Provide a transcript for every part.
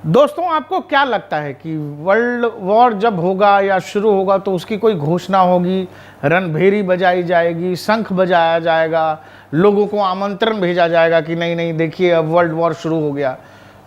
दोस्तों, आपको क्या लगता है कि वर्ल्ड वॉर जब होगा या शुरू होगा तो उसकी कोई घोषणा होगी, रणभेरी बजाई जाएगी, शंख बजाया जाएगा, लोगों को आमंत्रण भेजा जाएगा कि नहीं नहीं देखिए अब वर्ल्ड वॉर शुरू हो गया?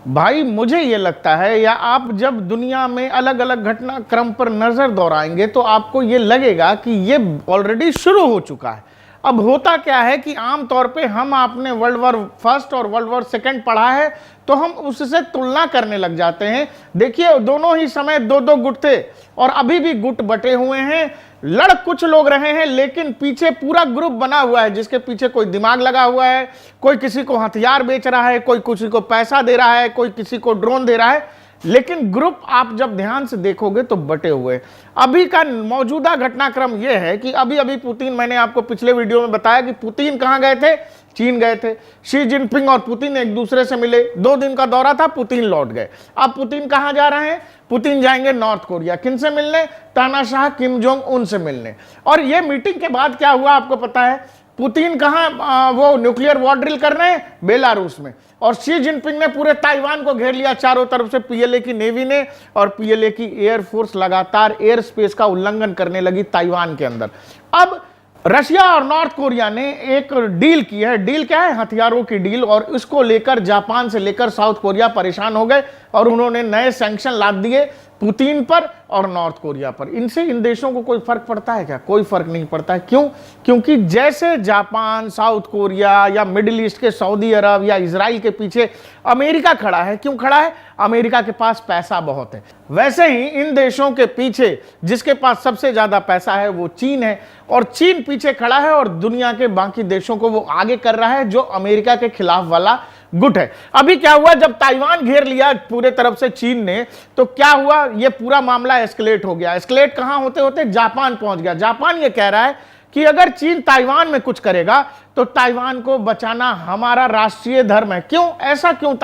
भाई मुझे ये लगता है, या आप जब दुनिया में अलग अलग घटनाक्रम पर नजर दौड़ाएंगे तो आपको ये लगेगा कि ये ऑलरेडी शुरू हो चुका है। अब होता क्या है कि आम तौर पे हम आपने वर्ल्ड वॉर फर्स्ट और वर्ल्ड वॉर सेकंड पढ़ा है तो हम उससे तुलना करने लग जाते हैं। देखिए दोनों ही समय दो दो गुट थे और अभी भी गुट बटे हुए हैं। लड़ कुछ लोग रहे हैं लेकिन पीछे पूरा ग्रुप बना हुआ है जिसके पीछे कोई दिमाग लगा हुआ है, कोई किसी को हथियार बेच रहा है, कोई किसी को पैसा दे रहा है, कोई किसी को ड्रोन दे रहा है, लेकिन ग्रुप आप जब ध्यान से देखोगे तो बटे हुए। अभी का मौजूदा घटनाक्रम यह है कि अभी अभी पुतिन, मैंने आपको पिछले वीडियो में बताया कि पुतिन कहां गए थे, चीन गए थे। शी जिनपिंग और पुतिन एक दूसरे से मिले, 2 दिन का दौरा था, पुतिन लौट गए। अब पुतिन कहां जा रहे हैं? पुतिन जाएंगे नॉर्थ कोरिया। किनसे मिलने? तानाशाह किम जोंग उन से मिलने। और यह मीटिंग के बाद क्या हुआ आपको पता है? पुतिन कहां वो न्यूक्लियर वॉर ड्रिल कर रहे हैं? बेलारूस में। और शी जिनपिंग ने पूरे ताइवान को घेर लिया चारों तरफ से। पीएलए की नेवी ने और पीएलए की एयरफोर्स लगातार एयर स्पेस का उल्लंघन करने लगी ताइवान के अंदर। अब रशिया और नॉर्थ कोरिया ने एक डील की है। डील क्या है? हथियारों की डील। और इसको लेकर जापान से लेकर साउथ कोरिया परेशान हो गए और उन्होंने नए सैंक्शन लाद दिए पुतिन पर और नॉर्थ कोरिया पर। इनसे इन देशों को कोई फर्क पड़ता है क्या? कोई फर्क नहीं पड़ता है। क्यों? क्योंकि जैसे जापान, साउथ कोरिया या मिडिल ईस्ट के सऊदी अरब या इजराइल के पीछे अमेरिका खड़ा है। क्यों खड़ा है? अमेरिका के पास पैसा बहुत है। वैसे ही इन देशों के पीछे जिसके पास सबसे ज्यादा पैसा है वो चीन है। और चीन पीछे खड़ा है और दुनिया के बाकी देशों को वो आगे कर रहा है, जो अमेरिका के खिलाफ वाला गुट है। अभी क्या हुआ, जब ताइवान घेर लिया पूरे तरफ से चीन ने, तो क्या हुआ, ये पूरा मामला एस्केलेट हो गया। एस्केलेट कहां होते होते जापान पहुंच गया। जापान ये कह रहा है कि अगर चीन ताइवान में कुछ करेगा तो ताइवान को बचाना हमारा राष्ट्रीय धर्म है। क्यों ऐसा? क्यों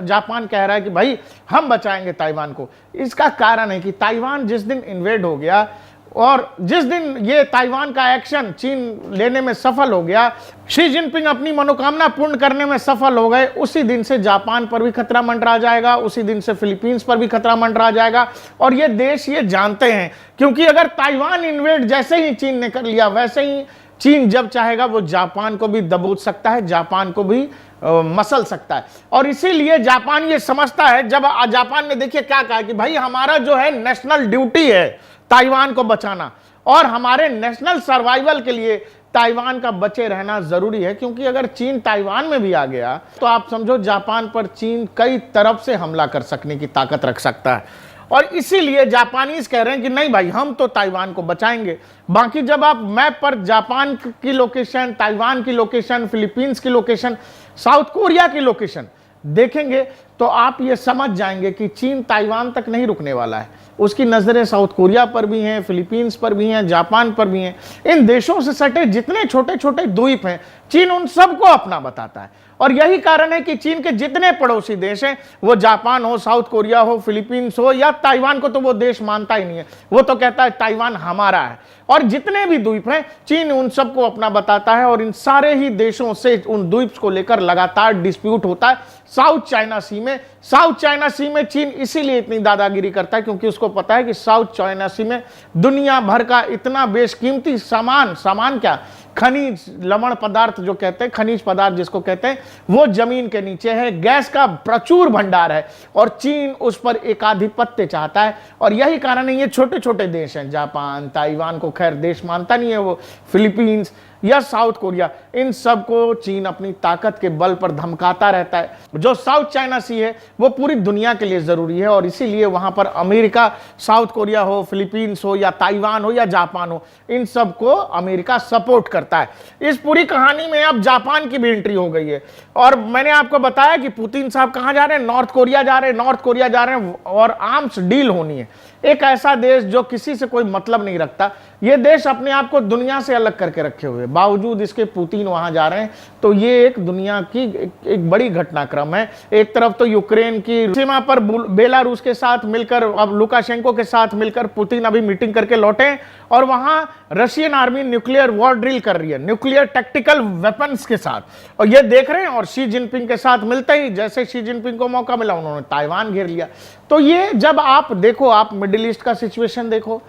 जापान कह रहा है कि भाई हम बचाएंगे ताइवान को? इसका कारण है कि ताइवान जिस दिन इन्वेड हो गया और जिस दिन ये ताइवान का एक्शन चीन लेने में सफल हो गया, शी जिनपिंग अपनी मनोकामना पूर्ण करने में सफल हो गए, उसी दिन से जापान पर भी खतरा मंडरा जाएगा, उसी दिन से फिलीपींस पर भी खतरा मंडरा जाएगा। और ये देश ये जानते हैं, क्योंकि अगर ताइवान इन्वेड जैसे ही चीन ने कर लिया, वैसे ही चीन जब चाहेगा वो जापान को भी दबोच सकता है, जापान को भी मसल सकता है। और इसीलिए जापान ये समझता है, जब जापान ने देखिए क्या कहा कि भाई हमारा जो है नेशनल ड्यूटी है ताइवान को बचाना, और हमारे नेशनल सर्वाइवल के लिए ताइवान का बचे रहना जरूरी है। क्योंकि अगर चीन ताइवान में भी आ गया तो आप समझो जापान पर चीन कई तरफ से हमला कर सकने की ताकत रख सकता है। और इसीलिए जापानीज कह रहे हैं कि नहीं भाई हम तो ताइवान को बचाएंगे। बाकी जब आप मैप पर जापान की लोकेशन, ताइवान की लोकेशन, फिलीपींस की लोकेशन, साउथ कोरिया की लोकेशन देखेंगे तो आप ये समझ जाएंगे कि चीन ताइवान तक नहीं रुकने वाला है। उसकी नजरें साउथ कोरिया पर भी हैं, फिलीपींस पर भी हैं, जापान पर भी हैं। इन देशों से सटे जितने छोटे छोटे द्वीप हैं चीन उन सबको अपना बताता है। और यही कारण है कि चीन के जितने पड़ोसी देश हैं, वो जापान हो, साउथ कोरिया हो, फिलीपींस हो या ताइवान को, तो वो देश मानता ही नहीं है। वो तो कहता है ताइवान हमारा है। और जितने भी द्वीप हैं चीन उन सबको अपना बताता है। और इन सारे ही देशों से उन द्वीप को लेकर लगातार डिस्प्यूट होता है। साउथ चाइना सी में, साउथ चाइना सी में चीन इसीलिए इतनी दादागिरी करता है क्योंकि उसको पता है कि साउथ चाइना सी में दुनिया भर का इतना बेशकीमती सामान क्या, खनिज लवण पदार्थ जो कहते हैं, खनिज पदार्थ जिसको कहते हैं, वो जमीन के नीचे है। गैस का प्रचुर भंडार है और चीन उस पर एकाधिपत्य चाहता है। और यही कारण है ये छोटे छोटे देश हैं, जापान, ताइवान को खैर देश मानता नहीं है वो, फिलीपींस या साउथ कोरिया, इन सब को चीन अपनी ताकत के बल पर धमकाता रहता है। जो साउथ चाइना सी है वो पूरी दुनिया के लिए जरूरी है और इसीलिए वहां पर अमेरिका, साउथ कोरिया हो, फिलीपींस हो या ताइवान हो या जापान हो, इन सब को अमेरिका सपोर्ट करता है। इस पूरी कहानी में अब जापान की भी एंट्री हो गई है। और मैंने आपको बताया कि पुतिन साहब कहां जा रहे हैं? नॉर्थ कोरिया जा रहे हैं। नॉर्थ कोरिया जा रहे हैं और आर्म्स डील होनी है। एक ऐसा देश जो किसी से कोई मतलब नहीं रखता, यह देश अपने आप को दुनिया से अलग करके रखे हुए हुए, बावजूद इसके पुतिन वहां जा रहे हैं। तो ये एक दुनिया की एक बड़ी घटनाक्रम है। एक तरफ तो यूक्रेन की सीमा पर बेलारूस के साथ मिलकर, अब लुकाशेंको के साथ मिलकर पुतिन अभी मीटिंग करके लौटे, और वहां Russian army nuclear war drill कर रही है, न्यूक्लियर टैक्टिकल वेपन्स के साथ, और ये देख रहे हैं। और शी जिनपिंग के साथ मिलते ही, जैसे शी जिनपिंग को मौका मिला, उन्होंने ताइवान घेर लिया। तो ये जब आप देखो, आप मिडिल ईस्ट का सिचुएशन देखो,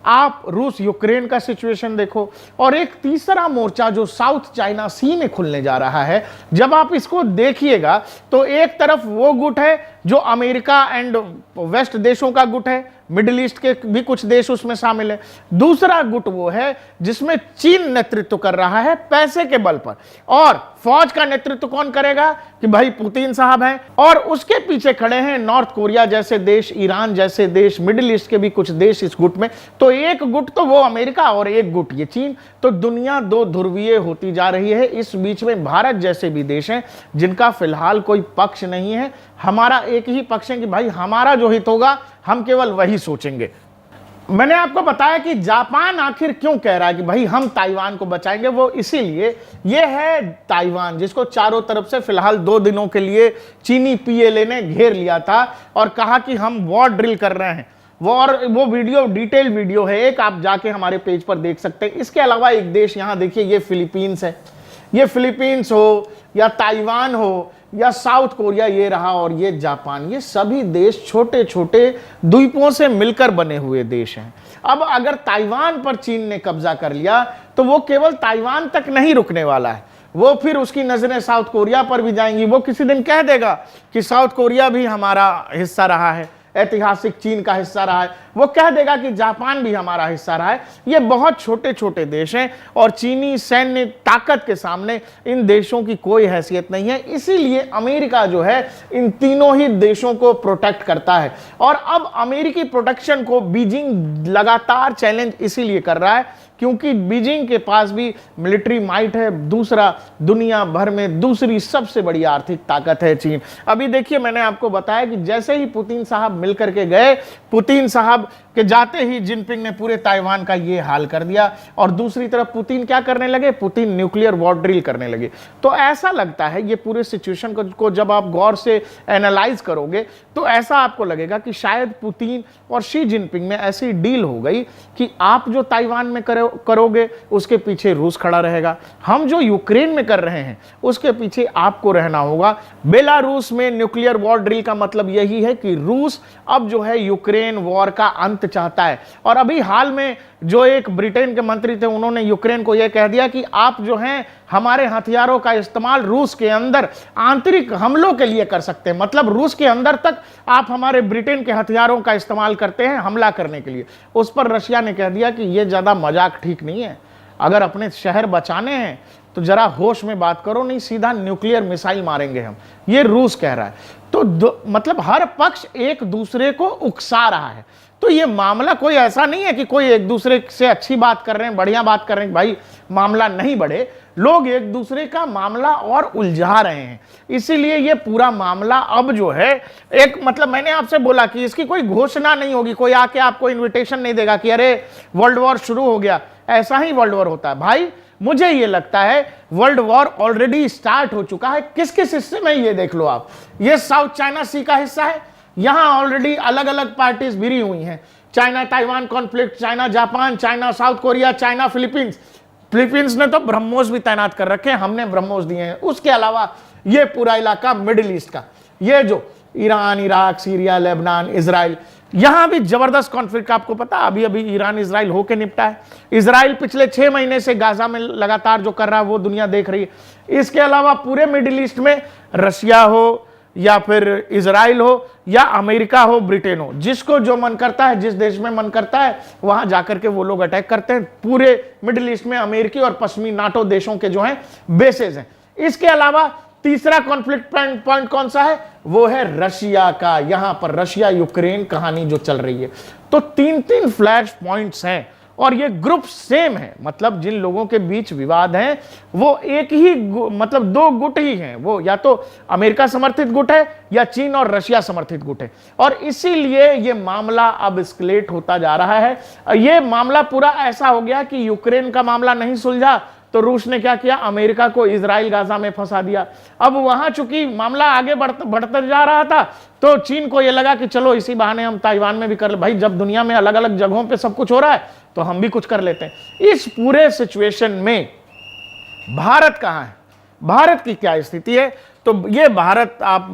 आप रूस यूक्रेन का सिचुएशन देखो, और एक तीसरा मोर्चा जो साउथ चाइना सी में खुलने जा रहा है, जब आप इसको देखिएगा तो एक तरफ वो गुट है जो अमेरिका एंड वेस्ट देशों का गुट है, मिडिल ईस्ट के भी कुछ देश उसमें शामिल है। दूसरा गुट वो है जिसमें चीन नेतृत्व कर रहा है पैसे के बल पर, और फौज का नेतृत्व कौन करेगा कि भाई पुतिन साहब हैं, और उसके पीछे खड़े हैं नॉर्थ कोरिया जैसे देश, ईरान जैसे देश, मिडिल ईस्ट के भी कुछ देश इस गुट में। तो एक गुट तो वो अमेरिका और एक गुट ये चीन। तो दुनिया दो ध्रुवीय होती जा रही है। इस बीच में भारत जैसे भी देश हैं जिनका फिलहाल कोई पक्ष नहीं है। हमारा एक ही पक्ष है कि भाई हमारा जो हित होगा हम केवल वही सोचेंगे। मैंने आपको बताया कि जापान आखिर क्यों कह रहा है कि भाई हम ताइवान को बचाएंगे। वो इसीलिए, ये है ताइवान जिसको चारों तरफ से फिलहाल 2 दिनों के लिए चीनी पीएलए ने घेर लिया था और कहा कि हम वॉर ड्रिल कर रहे हैं। वो वीडियो डिटेल वीडियो है, एक आप जाके हमारे पेज पर देख सकते हैं। इसके अलावा एक देश यहां देखिए, ये फिलीपींस है। ये फिलीपींस हो या ताइवान हो या साउथ कोरिया ये रहा, और ये जापान, ये सभी देश छोटे छोटे द्वीपों से मिलकर बने हुए देश हैं। अब अगर ताइवान पर चीन ने कब्जा कर लिया तो वो केवल ताइवान तक नहीं रुकने वाला है, वो फिर उसकी नजरें साउथ कोरिया पर भी जाएंगी। वो किसी दिन कह देगा कि साउथ कोरिया भी हमारा हिस्सा रहा है, ऐतिहासिक चीन का हिस्सा रहा है। वो कह देगा कि जापान भी हमारा हिस्सा रहा है। ये बहुत छोटे छोटे देश हैं और चीनी सैन्य ताकत के सामने इन देशों की कोई हैसियत नहीं है। इसीलिए अमेरिका जो है इन तीनों ही देशों को प्रोटेक्ट करता है, और अब अमेरिकी प्रोटेक्शन को बीजिंग लगातार चैलेंज इसीलिए कर रहा है क्योंकि बीजिंग के पास भी मिलिट्री माइट है। दूसरा, दुनिया भर में दूसरी सबसे बड़ी आर्थिक ताकत है चीन। अभी देखिए, मैंने आपको बताया कि जैसे ही पुतिन साहब मिलकर के गए, पुतिन साहब के जाते ही जिनपिंग ने पूरे ताइवान का ये हाल कर दिया, और दूसरी तरफ पुतिन क्या करने लगे, पुतिन न्यूक्लियर वॉर ड्रिल करने लगे। तो ऐसा लगता है ये पूरे सिचुएशन को जब आप गौर से एनालाइज करोगे तो ऐसा आपको लगेगा कि शायद पुतिन और शी जिनपिंग में ऐसी डील हो गई कि आप जो ताइवान में करोगे उसके पीछे रूस खड़ा रहेगा, हम जो यूक्रेन में कर रहे हैं उसके पीछे आपको रहना होगा। बेलारूस में न्यूक्लियर वॉर ड्रिल का मतलब यही है कि रूस अब जो है यूक्रेन वॉर का अंत चाहता है। और अभी हाल में जो एक ब्रिटेन के मंत्री थे, उन्होंने यूक्रेन को यह कह दिया कि आप जो हैं हमारे हथियारों का इस्तेमाल रूस के अंदर आंतरिक हमलों के लिए कर सकते हैं। मतलब रूस के अंदर तक आप हमारे ब्रिटेन के हथियारों का इस्तेमाल करते हैं हमला करने के लिए। उस पर रशिया ने कह दिया कि यह ज्यादा मजाक ठीक नहीं है, अगर अपने शहर बचाने हैं तो जरा होश में बात करो, नहीं सीधा न्यूक्लियर मिसाइल मारेंगे हम। ये रूस कह रहा है। तो मतलब हर पक्ष एक दूसरे को उकसा रहा है। तो ये मामला कोई ऐसा नहीं है कि कोई एक दूसरे से अच्छी बात कर रहे हैं, बढ़िया बात कर रहे हैं, भाई मामला नहीं बढ़े। लोग एक दूसरे का मामला और उलझा रहे हैं। इसीलिए ये पूरा मामला अब जो है एक, मतलब मैंने आपसे बोला कि इसकी कोई घोषणा नहीं होगी, कोई आके आपको इन्विटेशन नहीं देगा कि अरे वर्ल्ड वॉर शुरू हो गया। ऐसा ही वर्ल्ड वॉर होता है भाई। मुझे ये लगता है वर्ल्ड वॉर ऑलरेडी स्टार्ट हो चुका है। किस किस हिस्से में, ये देख लो आप, ये साउथ चाइना सी का हिस्सा है। यहां ऑलरेडी अलग अलग पार्टीज भिड़ी हुई हैं। China Taiwan conflict, China Japan, China south Korea, China Philippines. Philippines ने तो ब्रह्मोस भी तैनात कर रखे हैं, हमने ब्रह्मोस दिए हैं। उसके अलावा ये पूरा इलाका मिडिल ईस्ट का, ये जो Iran, Iraq, Syria, Lebanon, Israel, यहां भी जबरदस्त कॉन्फ्लिक्ट। आपको पता अभी अभी ईरान इजराइल होके निपटा है। इजराइल पिछले 6 महीने से गाजा में लगातार जो कर रहा है वो दुनिया देख रही है। इसके अलावा पूरे मिडिल ईस्ट में रशिया हो या फिर इजराइल हो या अमेरिका हो, ब्रिटेन हो, जिसको जो मन करता है, जिस देश में मन करता है वहां जाकर के वो लोग अटैक करते हैं। पूरे मिडिल ईस्ट में अमेरिकी और पश्चिमी नाटो देशों के जो हैं बेसेस हैं। इसके अलावा तीसरा कॉन्फ्लिक्ट पॉइंट कौन सा है, वो है रशिया का। यहां पर रशिया यूक्रेन कहानी जो चल रही है। तो 3 फ्लैश पॉइंट्स हैं और ये ग्रुप सेम है। मतलब जिन लोगों के बीच विवाद है वो एक ही, मतलब 2 गुट ही हैं। वो या तो अमेरिका समर्थित गुट है या चीन और रशिया समर्थित गुट है। और इसीलिए ये मामला अब एस्केलेट होता जा रहा है। ये मामला पूरा ऐसा हो गया कि यूक्रेन का मामला नहीं सुलझा तो रूस ने क्या किया, अमेरिका को इजराइल गाजा में फंसा दिया। अब वहां चूंकि मामला आगे बढ़ता जा रहा था, तो चीन को यह लगा कि चलो इसी बहाने हम ताइवान में भी कर ले, भाई जब दुनिया में अलग अलग जगहों पे सब कुछ हो रहा है तो हम भी कुछ कर लेते हैं। इस पूरे सिचुएशन में भारत कहां है, भारत की क्या स्थिति है? तो ये भारत, आप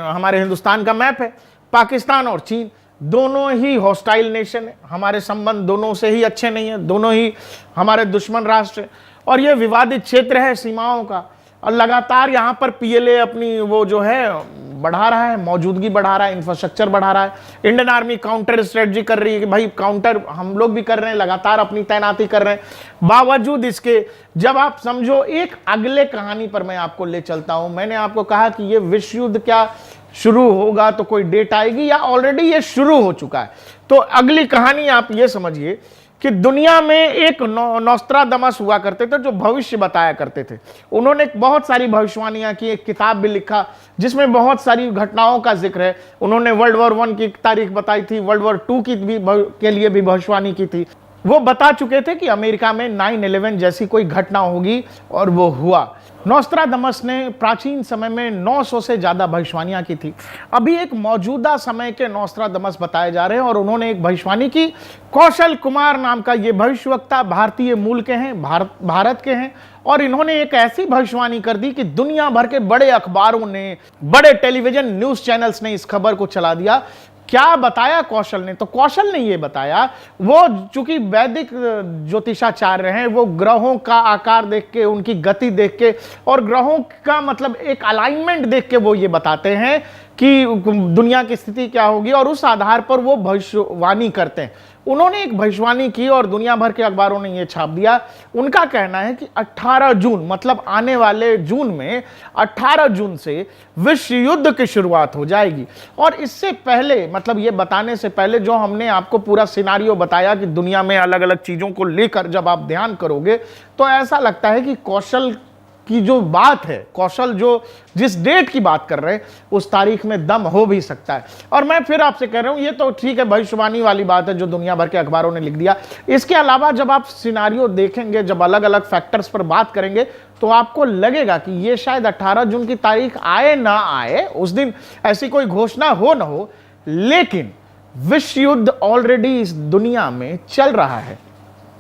हमारे हिंदुस्तान का मैप है। पाकिस्तान और चीन दोनों ही हॉस्टाइल नेशन है, हमारे संबंध दोनों से ही अच्छे नहीं है, दोनों ही हमारे दुश्मन राष्ट्र है, और ये विवादित क्षेत्र है सीमाओं का। और लगातार यहाँ पर पीएलए अपनी वो जो है बढ़ा रहा है, मौजूदगी बढ़ा रहा है, इंफ्रास्ट्रक्चर बढ़ा रहा है। इंडियन आर्मी काउंटर स्ट्रेटजी कर रही है कि भाई काउंटर हम लोग भी कर रहे हैं, लगातार अपनी तैनाती कर रहे हैं। बावजूद इसके जब आप समझो, एक अगले कहानी पर मैं आपको ले चलता हूं। मैंने आपको कहा कि ये विश्व युद्ध क्या शुरू होगा तो कोई डेट आएगी, या ऑलरेडी ये शुरू हो चुका है। तो अगली कहानी आप ये समझिए कि दुनिया में एक नोस्ट्राडामस हुआ करते थे जो भविष्य बताया करते थे। उन्होंने बहुत सारी भविष्यवाणियां की, एक किताब भी लिखा जिसमें बहुत सारी घटनाओं का जिक्र है। उन्होंने वर्ल्ड वॉर 1 की तारीख बताई थी, वर्ल्ड वॉर 2 के लिए भी भविष्यवाणी की थी। वो बता चुके थे कि अमेरिका में 9/11 जैसी कोई घटना होगी, और वो हुआ। नोस्ट्राडामस ने प्राचीन समय में 900 से ज्यादा भविष्यवाणियां की थी। अभी एक मौजूदा समय के नोस्ट्राडामस बताए जा रहे हैं, और उन्होंने एक भविष्यवाणी की। कौशल कुमार नाम का ये भविष्यवक्ता भारतीय मूल के हैं, भारत के हैं, और इन्होंने एक ऐसी भविष्यवाणी कर दी कि दुनिया भर के बड़े अखबारों ने, बड़े टेलीविजन न्यूज चैनल्स ने इस खबर को चला दिया। क्या बताया कौशल ने? तो कौशल ने यह बताया, वो चूंकि वैदिक ज्योतिषाचार्य हैं, वो ग्रहों का आकार देख के, उनकी गति देख के, और ग्रहों का मतलब एक अलाइनमेंट देख के वो ये बताते हैं कि दुनिया की स्थिति क्या होगी, और उस आधार पर वो भविष्यवाणी करते हैं। उन्होंने एक भविष्यवाणी की और दुनिया भर के अखबारों ने यह छाप दिया। उनका कहना है कि 18 जून, मतलब आने वाले जून में 18 जून से विश्व युद्ध की शुरुआत हो जाएगी। और इससे पहले, मतलब ये बताने से पहले, जो हमने आपको पूरा सिनारियो बताया कि दुनिया में अलग अलग चीजों को लेकर जब आप ध्यान करोगे तो ऐसा लगता है कि कौशल की जो बात है, कौशल जो जिस डेट की बात कर रहे हैं उस तारीख में दम हो भी सकता है। और मैं फिर आपसे कह रहा हूं, ये तो ठीक है, भविष्यवाणी वाली बात है जो दुनिया भर के अखबारों ने लिख दिया। इसके अलावा जब आप सिनारियो देखेंगे, जब अलग अलग फैक्टर्स पर बात करेंगे, तो आपको लगेगा कि ये शायद 18 जून की तारीख आए ना आए, उस दिन ऐसी कोई घोषणा हो ना हो, लेकिन विश्व युद्ध ऑलरेडी इस दुनिया में चल रहा है।